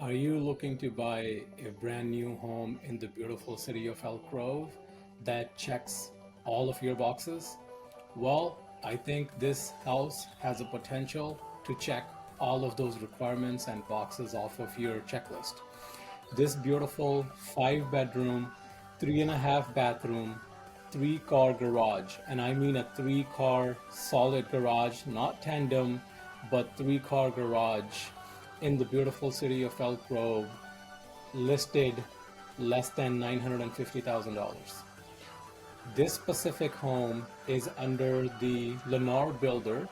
Are you looking to buy a brand new home in the beautiful city of Elk Grove that checks all of your boxes? Well, I think this house has a potential to check all of those requirements and boxes off of your checklist. This beautiful 5 bedroom, 3.5 bathroom, 3 car garage, and I mean a 3 car solid garage, not tandem, but 3 car garage in the beautiful city of Elk Grove, listed less than $950,000. This specific home is under the Lennar builder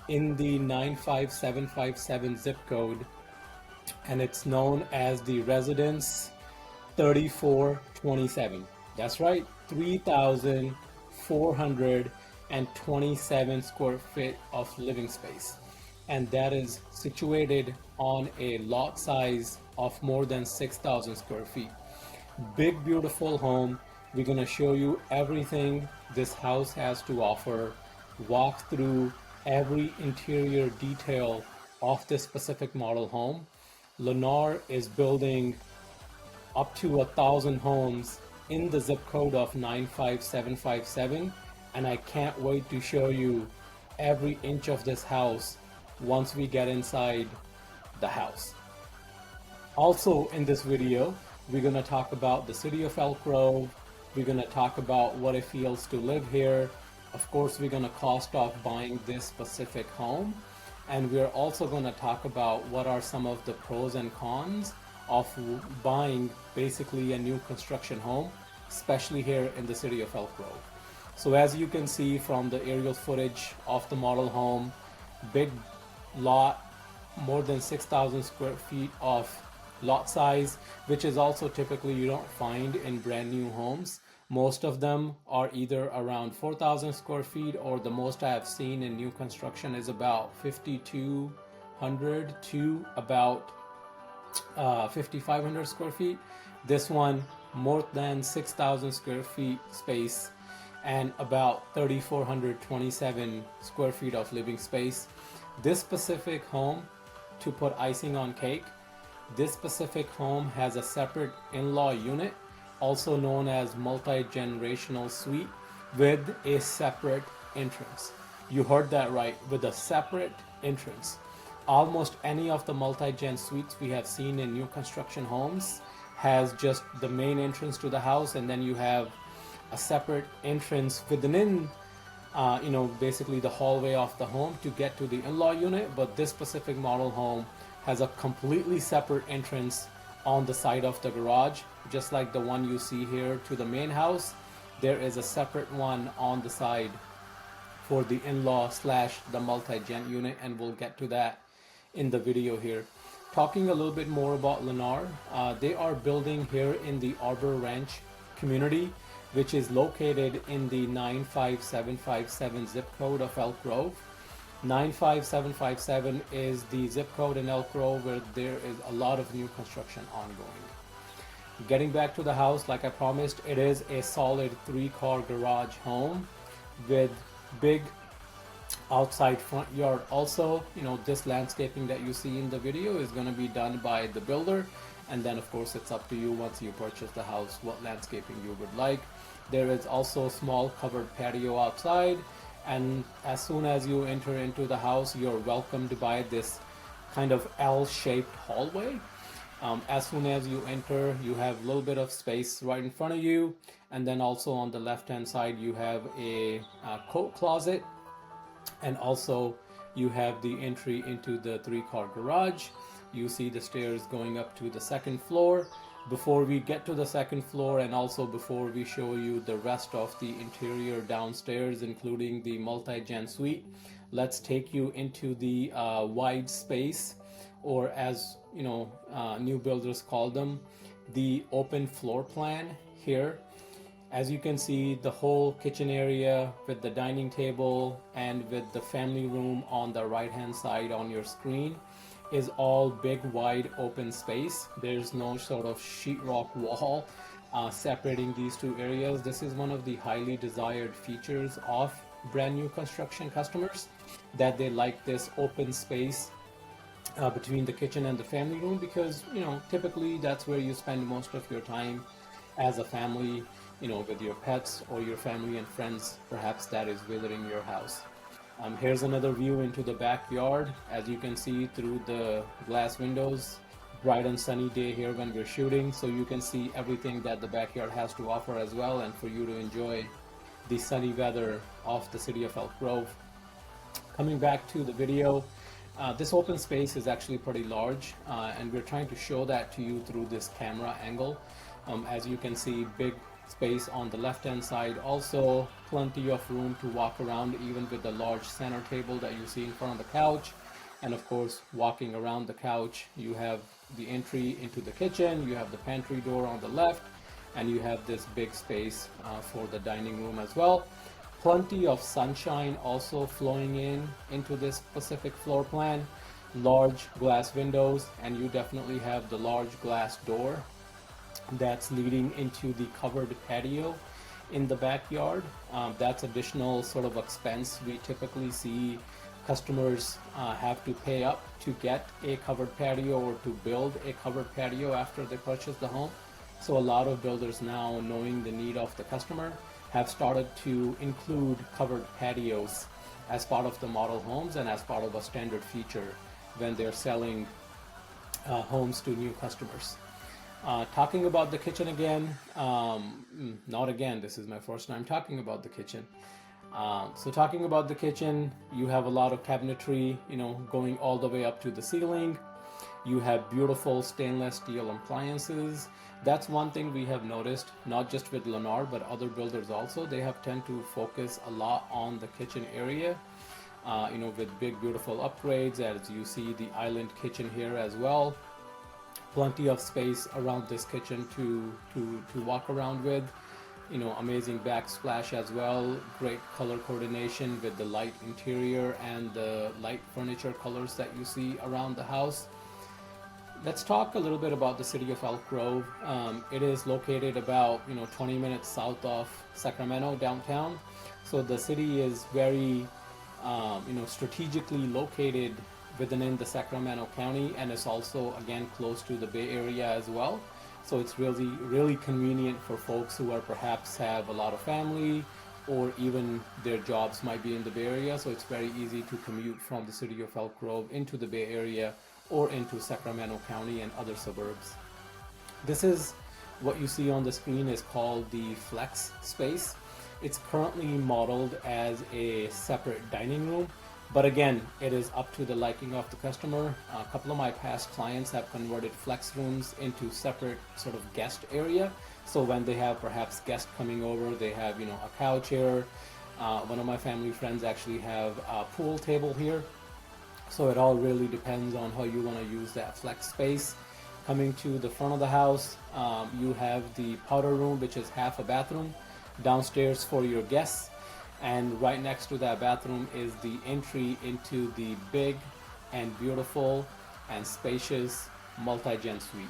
in the 95757 zip code, and it's known as the Residence 3427. That's right, 3,427 square feet of living space. And that is situated on a lot size of more than 6,000 square feet. Big, beautiful home. We're going to show you everything this house has to offer, walk through every interior detail of this specific model home. Lennar is building up to 1,000 homes in the zip code of 95757, and I can't wait to show you every inch of this house once we get inside the house. Also in this video, we're going to talk about the city of Elk Grove. We're going to talk about what it feels to live here. Of course, we're going to cost off buying this specific home. And we're also going to talk about what are some of the pros and cons of buying basically a new construction home, especially here in the city of Elk Grove. So as you can see from the aerial footage of the model home, big lot, more than 6,000 square feet of lot size, which is also typically you don't find in brand new homes. Most of them are either around 4,000 square feet, or the most I have seen in new construction is about 5,200 to about 5,500 square feet. This one more than 6,000 square feet space and about 3,427 square feet of living space. This specific home, to put icing on cake, this specific home has a separate in-law unit, also known as multi-generational suite, with a separate entrance. You heard that right, with a separate entrance. Almost any of the multi-gen suites we have seen in new construction homes has just the main entrance to the house, and then you have a separate entrance within basically the hallway of the home to get to the in-law unit. But this specific model home has a completely separate entrance on the side of the garage, just like the one you see here to the main house. There is a separate one on the side for the in-law slash the multi-gen unit, and we'll get to that in the video here. Talking a little bit more about Lennar, they are building here in the Arbor Ranch community, which is located in the 95757 zip code of Elk Grove. 95757 is the zip code in Elk Grove where there is a lot of new construction ongoing. Getting back to the house, like I promised, it is a solid 3-car garage home with big outside front yard. Also, this landscaping that you see in the video is going to be done by the builder, and then of course it's up to you once you purchase the house what landscaping you would like. There is also a small covered patio outside, and as soon as you enter into the house, you're welcomed by this kind of L-shaped hallway. As soon as you enter, you have a little bit of space right in front of you, and then also on the left hand side you have a coat closet, and also you have the entry into the 3-car garage. You see the stairs going up to the second floor. Before we get to the second floor, and also before we show you the rest of the interior downstairs, including the multi-gen suite, let's take you into the wide space, or as new builders call them, the open floor plan here. As you can see, the whole kitchen area with the dining table and with the family room on the right hand side on your screen is all big wide open space. There's no sort of sheetrock wall separating these two areas. This is one of the highly desired features of brand new construction customers, that they like this open space between the kitchen and the family room, because typically that's where you spend most of your time as a family, with your pets or your family and friends perhaps that is visiting your house. Here's another view into the backyard. As you can see through the glass windows, bright and sunny day here when we're shooting, so you can see everything that the backyard has to offer as well, and for you to enjoy the sunny weather of the city of Elk Grove. Coming back to the video, this open space is actually pretty large, and we're trying to show that to you through this camera angle. As you can see, big space on the left hand side, also plenty of room to walk around, even with the large center table that you see in front of the couch. And of course, walking around the couch, you have the entry into the kitchen, you have the pantry door on the left, and you have this big space for the dining room as well. Plenty of sunshine also flowing into this specific floor plan. Large glass windows, and you definitely have the large glass door that's leading into the covered patio in the backyard. That's additional sort of expense we typically see customers have to pay up to get a covered patio or to build a covered patio after they purchase the home. So a lot of builders now, knowing the need of the customer, have started to include covered patios as part of the model homes and as part of a standard feature when they're selling homes to new customers. Talking about the kitchen again, not again, this is my first time talking about the kitchen. So talking about the kitchen, you have a lot of cabinetry, going all the way up to the ceiling. You have beautiful stainless steel appliances. That's one thing we have noticed, not just with Lennar, but other builders also. They have tend to focus a lot on the kitchen area, with big, beautiful upgrades, as you see the island kitchen here as well. Plenty of space around this kitchen to walk around with. Amazing backsplash as well. Great color coordination with the light interior and the light furniture colors that you see around the house. Let's talk a little bit about the city of Elk Grove. It is located about 20 minutes south of Sacramento downtown. So the city is very strategically located within the Sacramento County, and it's also again close to the Bay Area as well. So it's really convenient for folks who are perhaps have a lot of family, or even their jobs might be in the Bay Area. So it's very easy to commute from the city of Elk Grove into the Bay Area or into Sacramento County and other suburbs. This is what you see on the screen is called the flex space. It's currently modeled as a separate dining room, but again, it is up to the liking of the customer. A couple of my past clients have converted flex rooms into separate sort of guest area. So when they have perhaps guests coming over, they have a couch here. One of my family friends actually have a pool table here. So it all really depends on how you want to use that flex space. Coming to the front of the house, you have the powder room, which is half a bathroom downstairs for your guests. And right next to that bathroom is the entry into the big and beautiful and spacious multi-gen suite.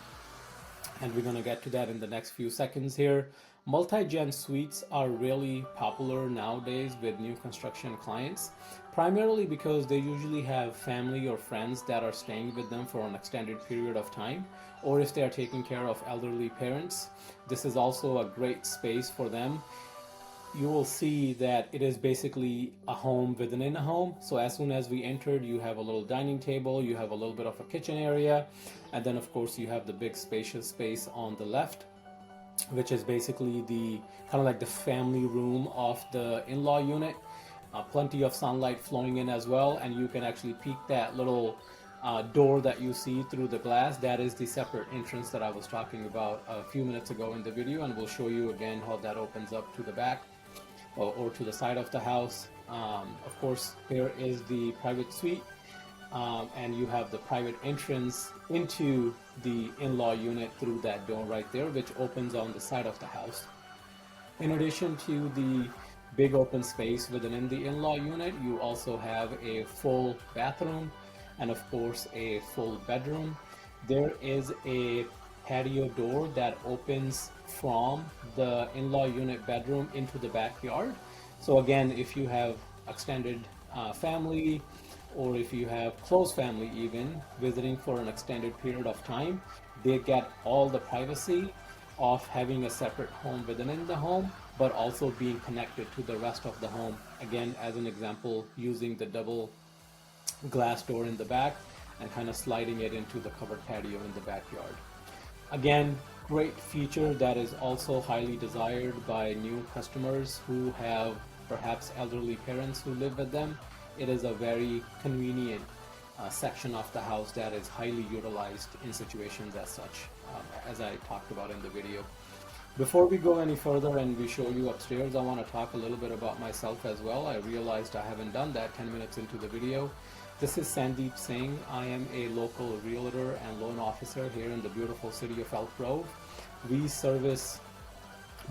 And we're going to get to that in the next few seconds here. Multi-gen suites are really popular nowadays with new construction clients, primarily because they usually have family or friends that are staying with them for an extended period of time, or if they are taking care of elderly parents, this is also a great space for them. You will see that it is basically a home within a home. So as soon as we entered, you have a little dining table, you have a little bit of a kitchen area, and then of course you have the big spacious space on the left, which is basically the kind of like the family room of the in-law unit. Plenty of sunlight flowing in as well, and you can actually peek that little door that you see through the glass. That is the separate entrance that I was talking about a few minutes ago in the video, and we'll show you again how that opens up to the back or to the side of the house. Of course, here is the private suite, and you have the private entrance into the in-law unit through that door right there, which opens on the side of the house. In addition to the big open space within the in-law unit, you also have a full bathroom and of course a full bedroom. There is a patio door that opens from the in-law unit bedroom into the backyard. So again, if you have extended family, or if you have close family even visiting for an extended period of time, they get all the privacy of having a separate home within the home, but also being connected to the rest of the home. Again, as an example, using the double glass door in the back and kind of sliding it into the covered patio in the backyard. Again, great feature that is also highly desired by new customers who have perhaps elderly parents who live with them. It is a very convenient section of the house that is highly utilized in situations as such, as I talked about in the video. Before we go any further and we show you upstairs, I want to talk a little bit about myself as well. I realized I haven't done that 10 minutes into the video. This is Sandeep Singh. I am a local realtor and loan officer here in the beautiful city of Elk Grove. We service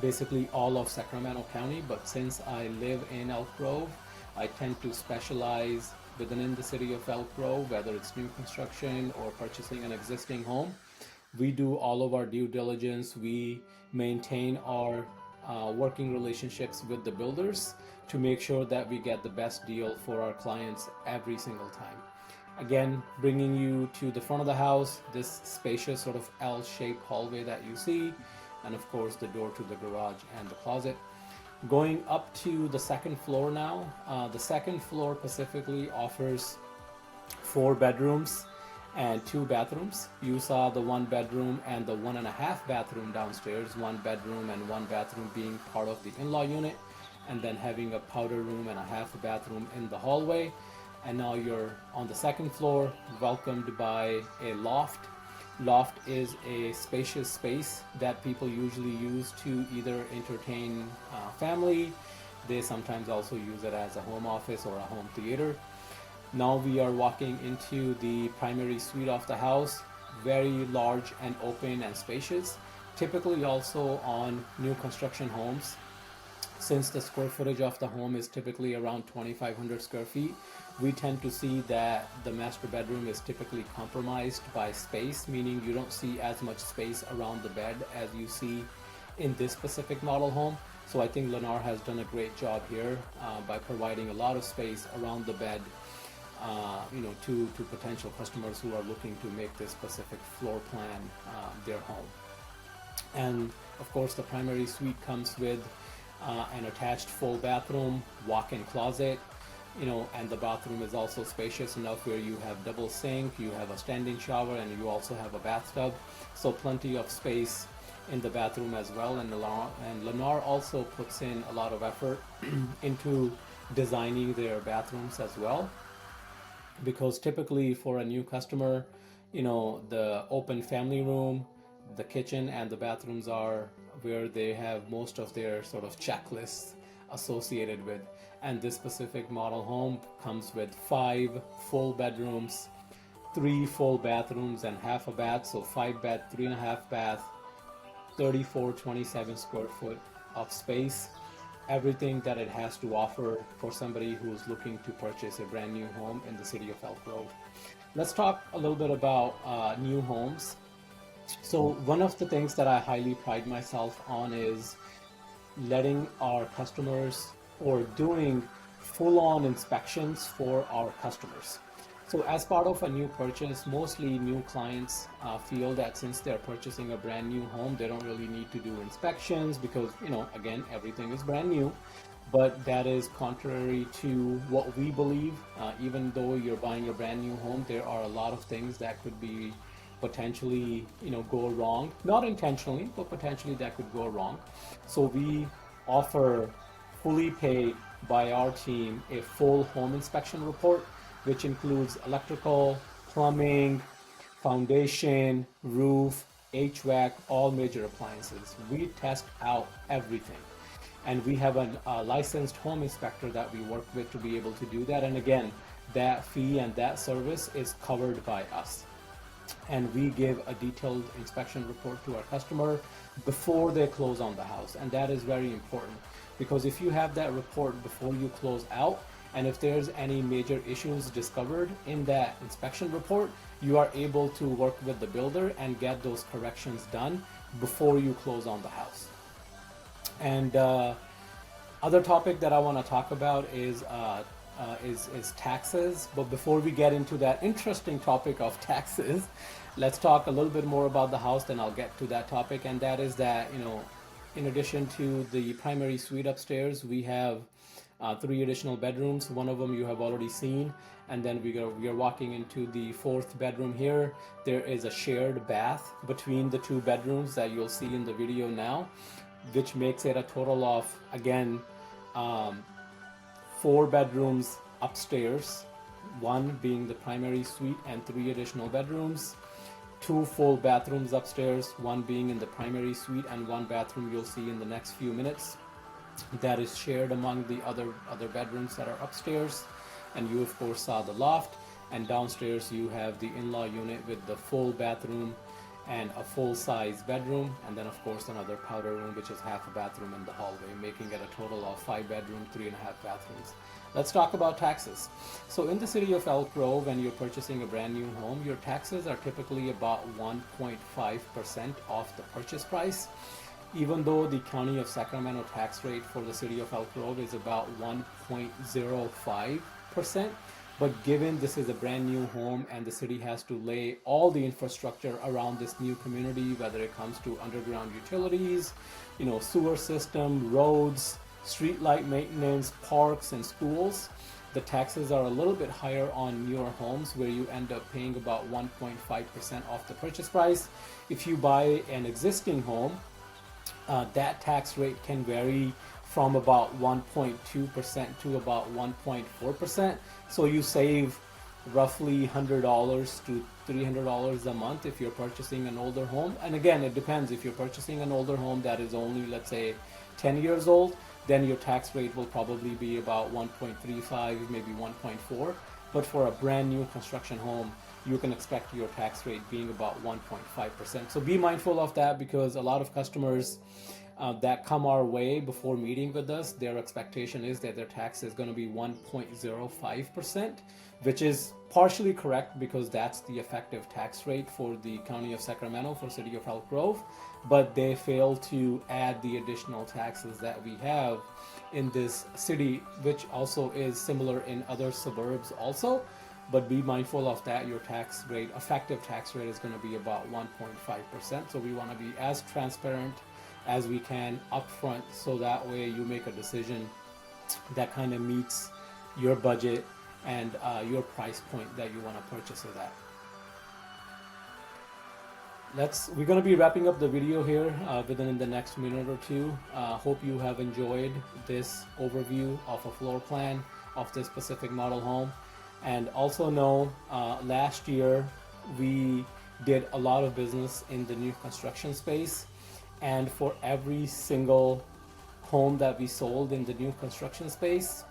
basically all of Sacramento County, but since I live in Elk Grove, I tend to specialize within the city of Elk Grove, whether it's new construction or purchasing an existing home. We do all of our due diligence. We maintain our working relationships with the builders to make sure that we get the best deal for our clients every single time. Again, bringing you to the front of the house, this spacious sort of L-shaped hallway that you see, and of course the door to the garage and the closet. Going up to the second floor now, the second floor specifically offers 4 bedrooms and 2 bathrooms. You saw the 1 bedroom and the 1.5 bathroom downstairs, 1 bedroom and 1 bathroom being part of the in-law unit, and then having a powder room and a half a bathroom in the hallway. And now you're on the second floor, welcomed by a loft. Loft is a spacious space that people usually use to either entertain family. They sometimes also use it as a home office or a home theater. Now we are walking into the primary suite of the house, very large and open and spacious. Typically also on new construction homes, since the square footage of the home is typically around 2,500 square feet, we tend to see that the master bedroom is typically compromised by space, meaning you don't see as much space around the bed as you see in this specific model home. So I think Lennar has done a great job here by providing a lot of space around the bed, to potential customers who are looking to make this specific floor plan their home. And of course, the primary suite comes with an attached full bathroom, walk-in closet, and the bathroom is also spacious enough where you have double sink, you have a standing shower, and you also have a bathtub. So plenty of space in the bathroom as well. And Lennar also puts in a lot of effort into designing their bathrooms as well, because typically for a new customer, the open family room, the kitchen, and the bathrooms are where they have most of their sort of checklists associated with. And this specific model home comes with 5 full bedrooms, 3 full bathrooms and half a bath, so 5 bed, 3.5 bath, 27 square foot of space. Everything that it has to offer for somebody who's looking to purchase a brand new home in the city of Elk Grove. Let's talk a little bit about new homes. So one of the things that I highly pride myself on is letting our customers, or doing full-on inspections for our customers. So as part of a new purchase, mostly new clients feel that since they're purchasing a brand new home, they don't really need to do inspections because, again, everything is brand new. But that is contrary to what we believe. Even though you're buying a brand new home, there are a lot of things that could be potentially, go wrong. Not intentionally, but potentially that could go wrong. So we offer fully paid by our team a full home inspection report, which includes electrical, plumbing, foundation, roof, HVAC, all major appliances. We test out everything. And we have a licensed home inspector that we work with to be able to do that. And again, that fee and that service is covered by us. And we give a detailed inspection report to our customer before they close on the house. And that is very important, because if you have that report before you close out, and if there's any major issues discovered in that inspection report, you are able to work with the builder and get those corrections done before you close on the house. And other topic that I want to talk about is is taxes. But before we get into that interesting topic of taxes, let's talk a little bit more about the house, then I'll get to that topic. And that is that, in addition to the primary suite upstairs, we have 3 additional bedrooms. One of them you have already seen, and then we are walking into the 4th bedroom here. There is a shared bath between the 2 bedrooms that you'll see in the video now, which makes it a total of, again, 4 bedrooms upstairs, 1 being the primary suite and 3 additional bedrooms. 2 full bathrooms upstairs, 1 being in the primary suite and 1 bathroom you'll see in the next few minutes that is shared among the other bedrooms that are upstairs. And you of course saw the loft, and downstairs you have the in-law unit with the full bathroom and a full-size bedroom, and then of course another powder room which is half a bathroom in the hallway, making it a total of 5 bedrooms, 3.5 bathrooms. Let's talk about taxes. So in the city of Elk Grove, when you're purchasing a brand new home, your taxes are typically about 1.5% off the purchase price, even though the County of Sacramento tax rate for the city of Elk Grove is about 1.05%. But given this is a brand new home and the city has to lay all the infrastructure around this new community, whether it comes to underground utilities, sewer system, roads, street light maintenance, parks, and schools, the taxes are a little bit higher on newer homes, where you end up paying about 1.5% off the purchase price. If you buy an existing home, that tax rate can vary from about 1.2% to about 1.4%. So you save roughly $100 to $300 a month if you're purchasing an older home. And again, it depends. If you're purchasing an older home that is only, let's say, 10 years old, then your tax rate will probably be about 1.35, maybe 1.4. But for a brand new construction home, you can expect your tax rate being about 1.5%. So be mindful of that, because a lot of customers that come our way before meeting with us, their expectation is that their tax is going to be 1.05%, which is partially correct because that's the effective tax rate for the County of Sacramento, for City of Elk Grove, but they fail to add the additional taxes that we have in this city, which also is similar in other suburbs also. But be mindful of that. Your tax rate, effective tax rate, is going to be about 1.5%. So we want to be as transparent as we can upfront, so that way you make a decision that kind of meets your budget and your price point that you want to purchase it at. We're going to be wrapping up the video here within the next minute or two. Hope you have enjoyed this overview of a floor plan of this specific model home. And also know, last year we did a lot of business in the new construction space, and for every single home that we sold in the new construction space,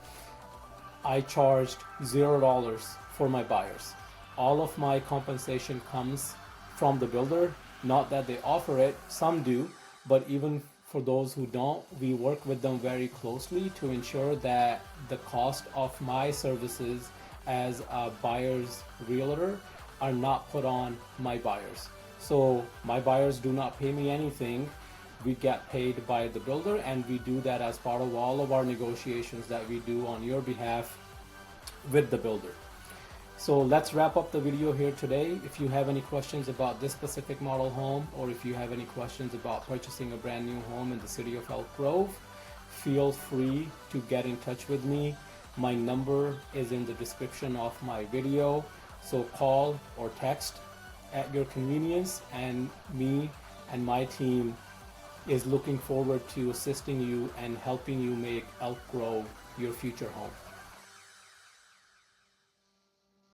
I charged $0 for my buyers. All of my compensation comes from the builder. Not that they offer it, some do, but even for those who don't, we work with them very closely to ensure that the cost of my services as a buyer's realtor are not put on my buyers. So my buyers do not pay me anything. We get paid by the builder, and we do that as part of all of our negotiations that we do on your behalf with the builder. So let's wrap up the video here today. If you have any questions about this specific model home, or if you have any questions about purchasing a brand new home in the city of Elk Grove, feel free to get in touch with me. My number is in the description of my video, so call or text at your convenience, and me and my team is looking forward to assisting you and helping you make Elk Grove your future home.